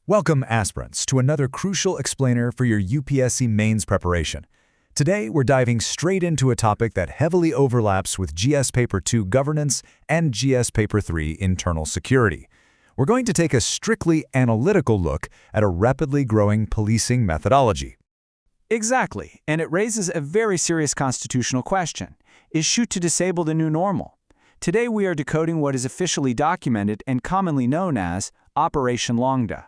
Welcome, aspirants, to another crucial explainer for your UPSC mains preparation. Today, we're diving straight into a topic that heavily overlaps with GS Paper 2 Governance and GS Paper 3 Internal Security. We're going to take a strictly analytical look at a rapidly growing policing methodology. Exactly, and it raises a very serious constitutional question. Is shoot to disable the new normal? Today we are decoding what is officially documented and commonly known as Operation Langda.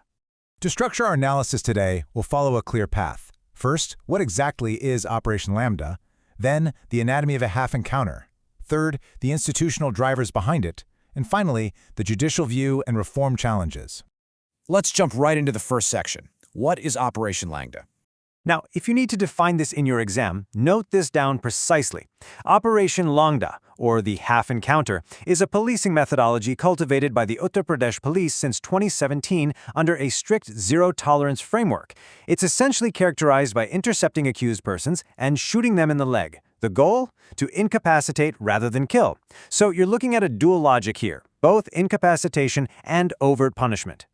To structure our analysis today, we'll follow a clear path. First, what exactly is Operation Langda? Then, the anatomy of a half encounter. Third, the institutional drivers behind it. And finally, the judicial view and reform challenges. Let's jump right into the first section. What is Operation Langda? Now, if you need to define this in your exam, note this down precisely. Operation Langda, or the half encounter, is a policing methodology cultivated by the Uttar Pradesh Police since 2017 under a strict zero-tolerance framework. It's essentially characterized by intercepting accused persons and shooting them in the leg. The goal? To incapacitate rather than kill. So you're looking at a dual logic here, both incapacitation and overt punishment.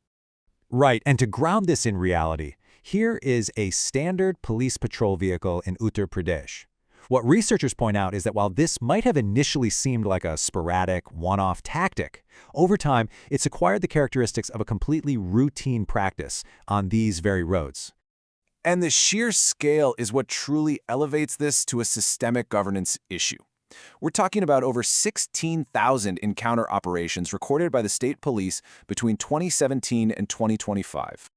Right, and to ground this in reality, here is a standard police patrol vehicle in Uttar Pradesh. What researchers point out is that while this might have initially seemed like a sporadic, one-off tactic, over time, it's acquired the characteristics of a completely routine practice on these very roads. And the sheer scale is what truly elevates this to a systemic governance issue. We're talking about over 16,000 encounter operations recorded by the state police between 2017 and 2025.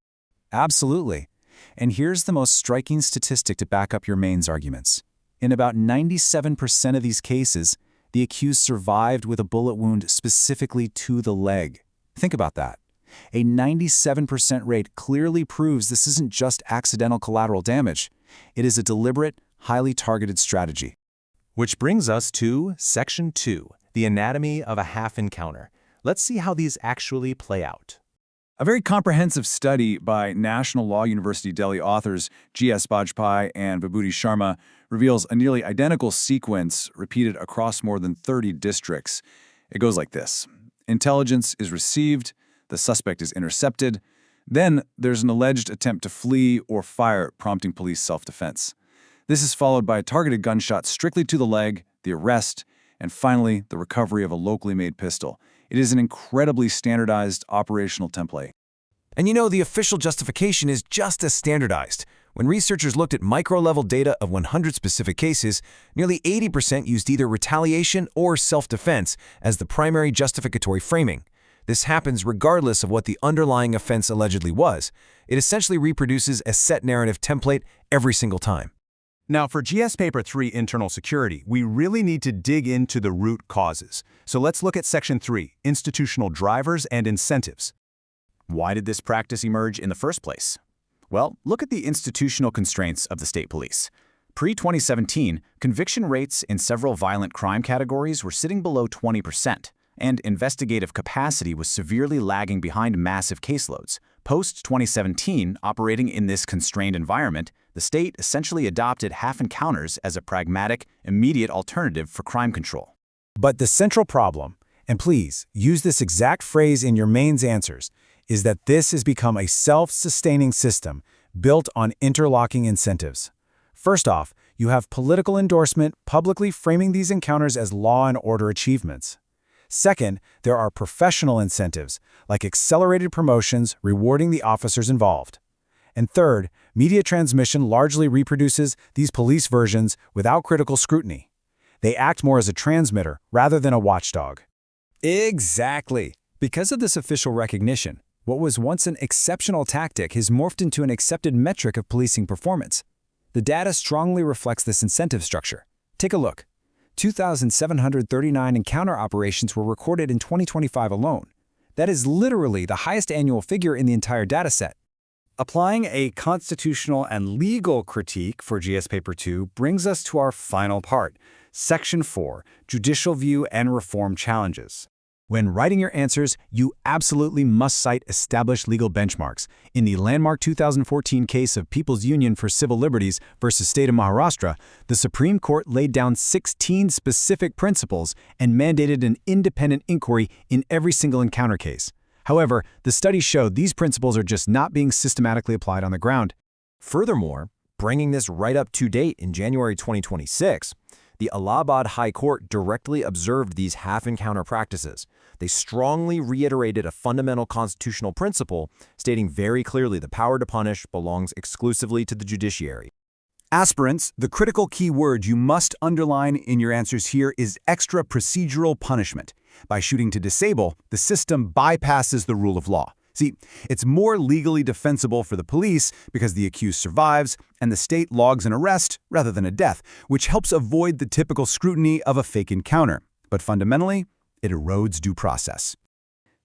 Absolutely. And here's the most striking statistic to back up your mains arguments. In about 97% of these cases, the accused survived with a bullet wound specifically to the leg. Think about that. A 97% rate clearly proves this isn't just accidental collateral damage. It is a deliberate, highly targeted strategy. Which brings us to Section 2, the anatomy of a half encounter. Let's see how these actually play out. A very comprehensive study by National Law University Delhi authors G.S. Bajpai and Vibhuti Sharma reveals a nearly identical sequence repeated across more than 30 districts. It goes like this. Intelligence is received, the suspect is intercepted, then there's an alleged attempt to flee or fire, prompting police self-defense. This is followed by a targeted gunshot strictly to the leg, the arrest, and finally the recovery of a locally made pistol. It is an incredibly standardized operational template. And you know, the official justification is just as standardized. When researchers looked at micro-level data of 100 specific cases, nearly 80% used either retaliation or self-defense as the primary justificatory framing. This happens regardless of what the underlying offense allegedly was. It essentially reproduces a set narrative template every single time. Now, for GS Paper 3 Internal Security, we really need to dig into the root causes. So let's look at Section 3, Institutional Drivers and Incentives. Why did this practice emerge in the first place? Well, look at the institutional constraints of the state police. Pre-2017, conviction rates in several violent crime categories were sitting below 20%, and investigative capacity was severely lagging behind massive caseloads. Post-2017, operating in this constrained environment, the state essentially adopted half encounters as a pragmatic, immediate alternative for crime control. But the central problem, and please use this exact phrase in your mains answers, is that this has become a self-sustaining system built on interlocking incentives. First off, you have political endorsement publicly framing these encounters as law and order achievements. Second, there are professional incentives, like accelerated promotions rewarding the officers involved. And third, media transmission largely reproduces these police versions without critical scrutiny. They act more as a transmitter rather than a watchdog. Exactly. Because of this official recognition, what was once an exceptional tactic has morphed into an accepted metric of policing performance. The data strongly reflects this incentive structure. Take a look. 2,739 encounter operations were recorded in 2025 alone. That is literally the highest annual figure in the entire dataset. Applying a constitutional and legal critique for GS Paper 2 brings us to our final part, Section 4, Judicial View and Reform Challenges. When writing your answers, you absolutely must cite established legal benchmarks. In the landmark 2014 case of People's Union for Civil Liberties versus State of Maharashtra, the Supreme Court laid down 16 specific principles and mandated an independent inquiry in every single encounter case. However, the study showed these principles are just not being systematically applied on the ground. Furthermore, bringing this right up to date in January 2026, the Allahabad High Court directly observed these half-encounter practices. They strongly reiterated a fundamental constitutional principle, stating very clearly the power to punish belongs exclusively to the judiciary. Aspirants, the critical key word you must underline in your answers here is extra procedural punishment. By shooting to disable, the system bypasses the rule of law. See, it's more legally defensible for the police because the accused survives and the state logs an arrest rather than a death, which helps avoid the typical scrutiny of a fake encounter. But fundamentally, it erodes due process.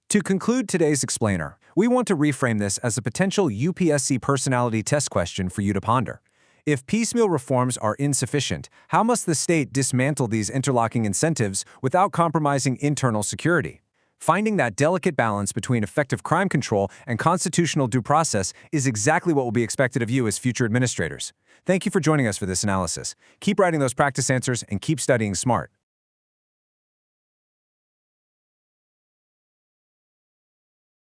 To conclude today's explainer, we want to reframe this as a potential UPSC personality test question for you to ponder. If piecemeal reforms are insufficient, how must the state dismantle these interlocking incentives without compromising internal security? Finding that delicate balance between effective crime control and constitutional due process is exactly what will be expected of you as future administrators. Thank you for joining us for this analysis. Keep writing those practice answers and keep studying smart.